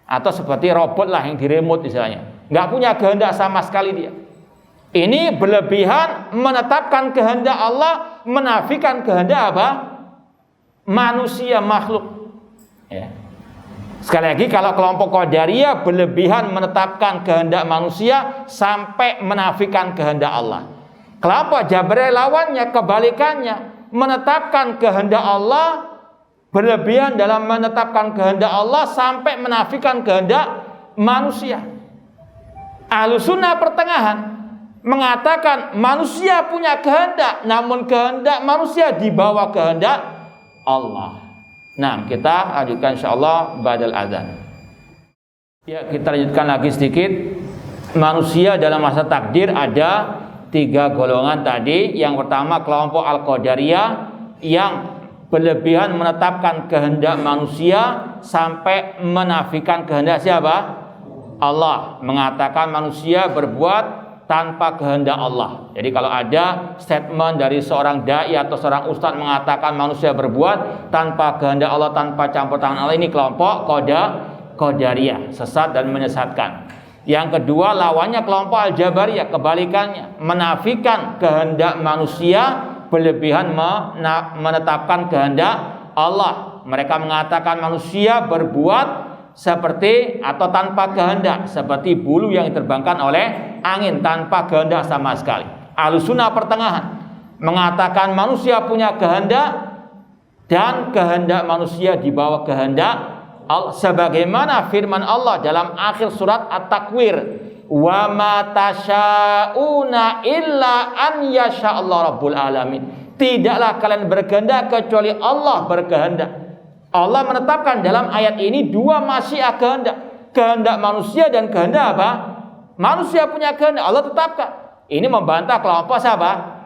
Speaker 1: atau seperti robot lah yang diremut istilahnya, nggak punya kehendak sama sekali dia. Ini berlebihan menetapkan kehendak Allah, menafikan kehendak apa? Manusia, makhluk. Ya. Sekali lagi, kalau kelompok Qadariyah berlebihan menetapkan kehendak manusia sampai menafikan kehendak Allah. Kelompok Jabariyah lawannya, kebalikannya, menetapkan kehendak Allah, berlebihan dalam menetapkan kehendak Allah sampai menafikan kehendak manusia. Ahlussunnah pertengahan mengatakan manusia punya kehendak, namun kehendak manusia di bawah kehendak Allah. Nah, kita lanjutkan insyaallah ba'dal adzan. Ya, kita lanjutkan lagi sedikit. Manusia dalam masa takdir ada 3 golongan tadi. Yang pertama kelompok Al-Qadariyah yang berlebihan menetapkan kehendak manusia sampai menafikan kehendak siapa? Allah. Mengatakan manusia berbuat tanpa kehendak Allah. Jadi kalau ada statement dari seorang dai atau seorang ustadz mengatakan manusia berbuat tanpa kehendak Allah, tanpa campur tangan Allah, ini kelompok Qadariyah, sesat dan menyesatkan. Yang kedua lawannya kelompok Al-Jabariyah, kebalikannya, menafikan kehendak manusia, berlebihan menetapkan kehendak Allah. Mereka mengatakan manusia berbuat seperti atau tanpa kehendak, seperti bulu yang diterbangkan oleh angin, tanpa kehendak sama sekali. Ahlussunnah pertengahan mengatakan manusia punya kehendak dan kehendak manusia di bawah kehendak Allah, sebagaimana firman Allah dalam akhir surat At-Takwir, wa ma tasyauna illa an yasha Allah rabbul alamin. Tidaklah kalian berkehendak kecuali Allah berkehendak. Allah menetapkan dalam ayat ini 2 masyiah kehendak, kehendak manusia dan kehendak apa? Manusia punya kehendak, Allah tetapkan. Ini membantah kelompok siapa?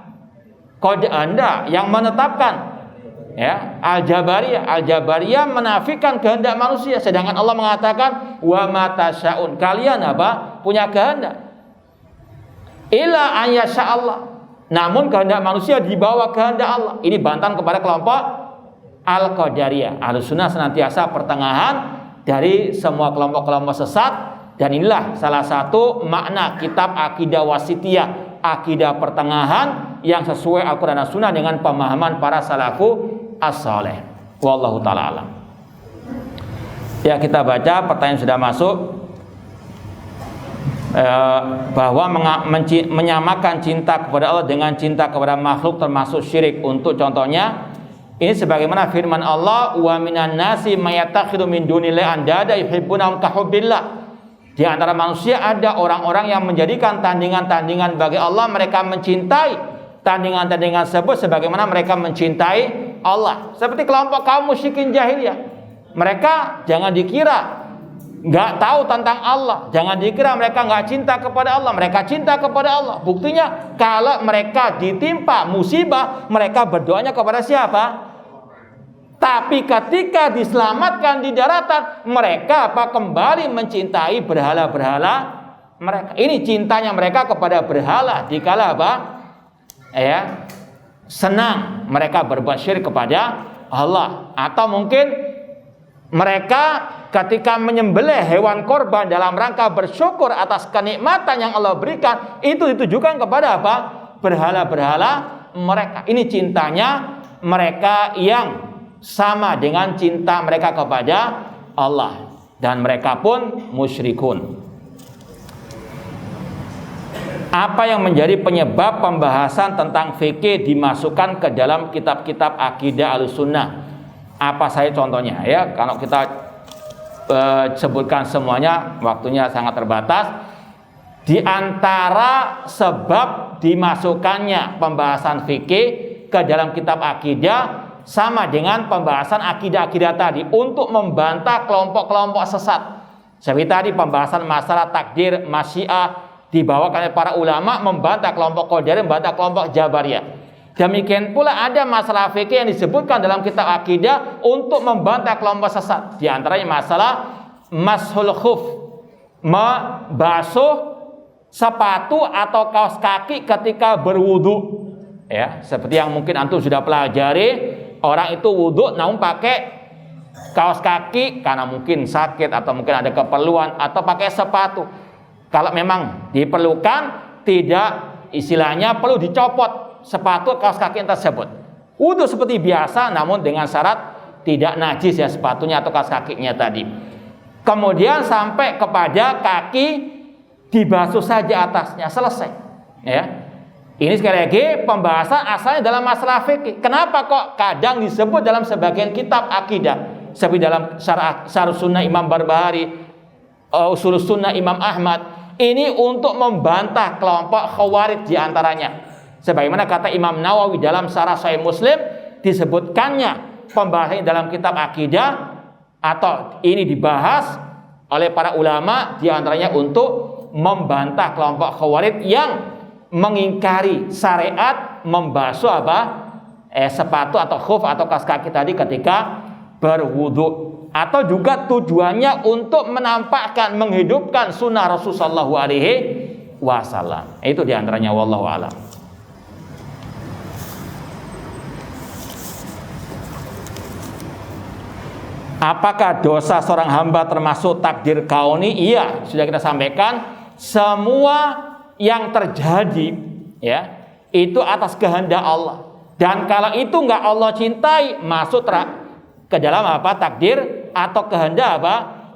Speaker 1: Qadariyah yang menetapkan, ya, Al-Jabariyah menafikan kehendak manusia, sedangkan Allah mengatakan wa ma tasyaun, kalian apa? Punya kehendak illa an yasha Allah, namun kehendak manusia di bawah kehendak Allah. Ini bantahan kepada kelompok Al-Qadariyah. Ahlussunnah senantiasa pertengahan dari semua kelompok-kelompok sesat, dan inilah salah satu makna kitab Aqidah Wasithiyah, akidah pertengahan yang sesuai Al-Quran dan Sunnah dengan pemahaman para salafu as-saleh. Wallahu ta'ala alam. Ya, kita baca pertanyaan sudah masuk. Bahwa menyamakan cinta kepada Allah dengan cinta kepada makhluk termasuk syirik. Untuk contohnya, ini sebagaimana firman Allah, wa minan nasi mayatakhidu min dunillahi andada yuhibbunahum kahubbillah. Di antara manusia ada orang-orang yang menjadikan tandingan-tandingan bagi Allah, mereka mencintai tandingan-tandingan tersebut sebagaimana mereka mencintai Allah. Seperti kelompok kaum musyrikin jahiliyah. Mereka jangan dikira nggak tahu tentang Allah, jangan dikira mereka nggak cinta kepada Allah. Mereka cinta kepada Allah. Buktinya kalau mereka ditimpa musibah, mereka berdoanya kepada siapa? Tapi ketika diselamatkan di daratan, mereka kembali mencintai berhala-berhala mereka. Ini cintanya mereka kepada berhala. Dikala ya, senang mereka berbuat syirik kepada Allah. Atau mungkin mereka ketika menyembelih hewan korban dalam rangka bersyukur atas kenikmatan yang Allah berikan, itu ditujukan kepada berhala-berhala mereka. Ini cintanya mereka yang sama dengan cinta mereka kepada Allah, dan mereka pun musyrikun. Apa yang menjadi penyebab pembahasan tentang fikih dimasukkan ke dalam kitab-kitab akidah Ahlussunnah? Apa saja contohnya ya? Kalau kita sebutkan semuanya, waktunya sangat terbatas. Di antara sebab dimasukkannya pembahasan fikih ke dalam kitab akidah sama dengan pembahasan akidah-akidah tadi, untuk membantah kelompok-kelompok sesat. Seperti tadi pembahasan masalah takdir masyiah dibawakan oleh para ulama, membantah kelompok Qadariyah, membantah kelompok Jabariyah. Demikian pula ada masalah fikih yang disebutkan dalam kitab akidah untuk membantah kelompok sesat. Di antaranya masalah mashul khuf, membasuh sepatu atau kaos kaki ketika berwudu. Ya, seperti yang mungkin antum sudah pelajari, orang itu wudu namun pakai kaos kaki karena mungkin sakit atau mungkin ada keperluan, atau pakai sepatu. Kalau memang diperlukan, tidak istilahnya perlu dicopot sepatu kaos kaki tersebut. Wudu seperti biasa namun dengan syarat tidak najis ya sepatunya atau kaos kakinya tadi. Kemudian sampai kepada kaki dibasuh saja atasnya, selesai. Ya. Ini sekali lagi pembahasan asalnya dalam masalah fikih. Kenapa kok kadang disebut dalam sebagian kitab akidah, seperti dalam Syarh Sunnah Imam Barbahari, Ushul Sunnah Imam Ahmad. Ini untuk membantah kelompok Khawarij di antaranya. Sebagaimana kata Imam Nawawi dalam Syarah Sahih Muslim, disebutkannya pembahasan dalam kitab akidah, atau ini dibahas oleh para ulama di antaranya untuk membantah kelompok Khawarij yang mengingkari syariat membasuh sepatu atau khuf atau kaos kaki tadi ketika berwudu, atau juga tujuannya untuk menampakkan, menghidupkan sunnah Rasulullah SAW. Itu diantaranya, wallahu a'lam. Apakah dosa seorang hamba termasuk takdir kauni? Iya, sudah kita sampaikan. Semua yang terjadi ya itu atas kehendak Allah, dan kalau itu nggak Allah cintai, masuk ke dalam takdir atau kehendak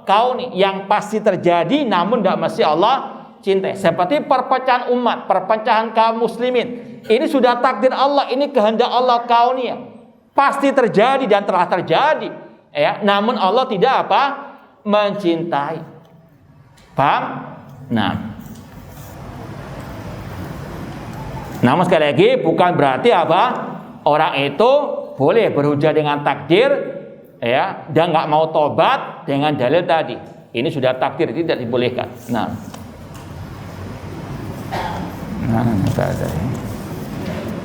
Speaker 1: kauni yang pasti terjadi namun tidak mesti Allah cintai. Seperti perpecahan umat, perpecahan kaum muslimin, ini sudah takdir Allah, ini kehendak Allah kauniyah, pasti terjadi dan telah terjadi ya, namun Allah tidak mencintai. Paham? Namun sekali lagi bukan berarti orang itu boleh berhujah dengan takdir ya, dan nggak mau tobat dengan dalil tadi. Ini sudah takdir, tidak dibolehkan.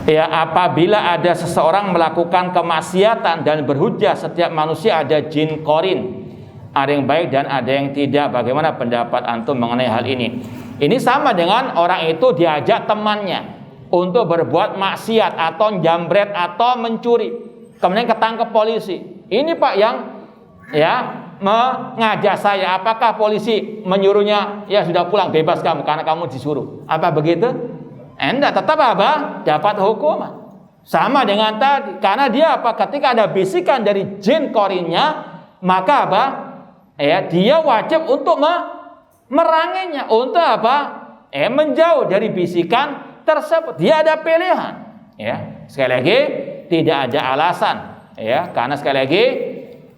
Speaker 1: Ya, apabila ada seseorang melakukan kemaksiatan dan berhujah setiap manusia ada jin korin, ada yang baik dan ada yang tidak. Bagaimana pendapat antum mengenai hal ini? Ini sama dengan orang itu diajak temannya untuk berbuat maksiat atau jambret atau mencuri, kemudian ketangkep polisi. Ini Pak yang mengajak saya, apakah polisi menyuruhnya ya sudah pulang, bebas kamu karena kamu disuruh? Apa begitu? Enggak, tetap dapat hukuman. Sama dengan tadi, karena dia ketika ada bisikan dari jin korinnya, maka dia wajib untuk meranginya, untuk menjauh dari bisikan tersebut. Dia ada pilihan ya. Sekali lagi tidak ada alasan ya, karena sekali lagi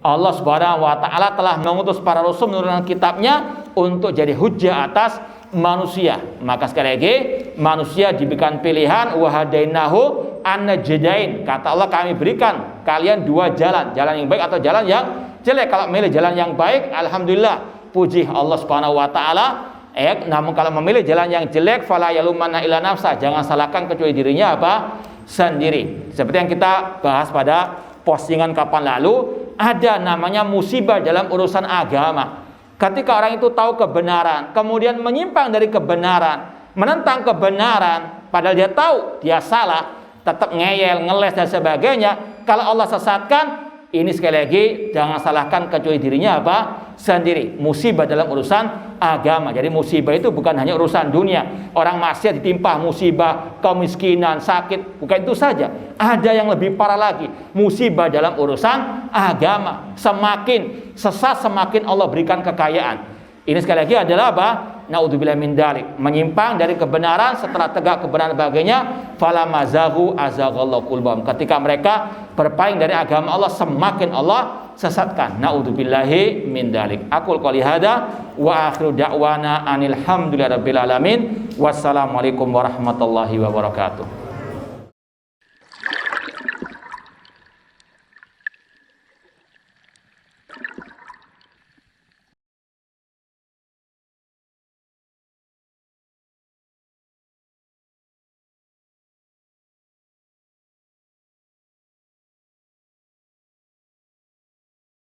Speaker 1: Allah Subhanahu wa taala telah mengutus para rasul menurunkan kitabnya untuk jadi hujjah atas manusia. Maka sekali lagi manusia diberikan pilihan, wa hadainahu an-najdain. Kata Allah, kami berikan kalian dua jalan, jalan yang baik atau jalan yang jelek. Kalau memilih jalan yang baik, alhamdulillah, puji Allah Subhanahu wa taala. Namun kalau memilih jalan yang jelek, fala yalumanna illa nafsa, jangan salahkan kecuali dirinya sendiri. Seperti yang kita bahas pada postingan kapan lalu, ada namanya musibah dalam urusan agama. Ketika orang itu tahu kebenaran, kemudian menyimpang dari kebenaran, menentang kebenaran, padahal dia tahu dia salah, tetap ngeyel, ngeles dan sebagainya. Kalau Allah sesatkan, Ini sekali lagi jangan salahkan kecuali dirinya apa? Sendiri. Musibah dalam urusan agama. Jadi musibah itu bukan hanya urusan dunia. Orang maksiat ditimpa musibah, kemiskinan, sakit. Bukan itu saja. Ada yang lebih parah lagi. Musibah dalam urusan agama. Semakin sesat, semakin Allah berikan kekayaan. Ini sekali lagi adalah apa? Naudzubillah min dzalik, menyimpang dari kebenaran setelah tegak kebenaran bagainya, fala mazahu azaghallahu qulubahum. Ketika mereka berpaling dari agama Allah, semakin Allah sesatkan. Naudzubillahi min dzalik. Aqul qouli hadza wa akhiru da'wana anil hamdulillahirabbil alamin. Wassalamualaikum warahmatullahi wabarakatuh.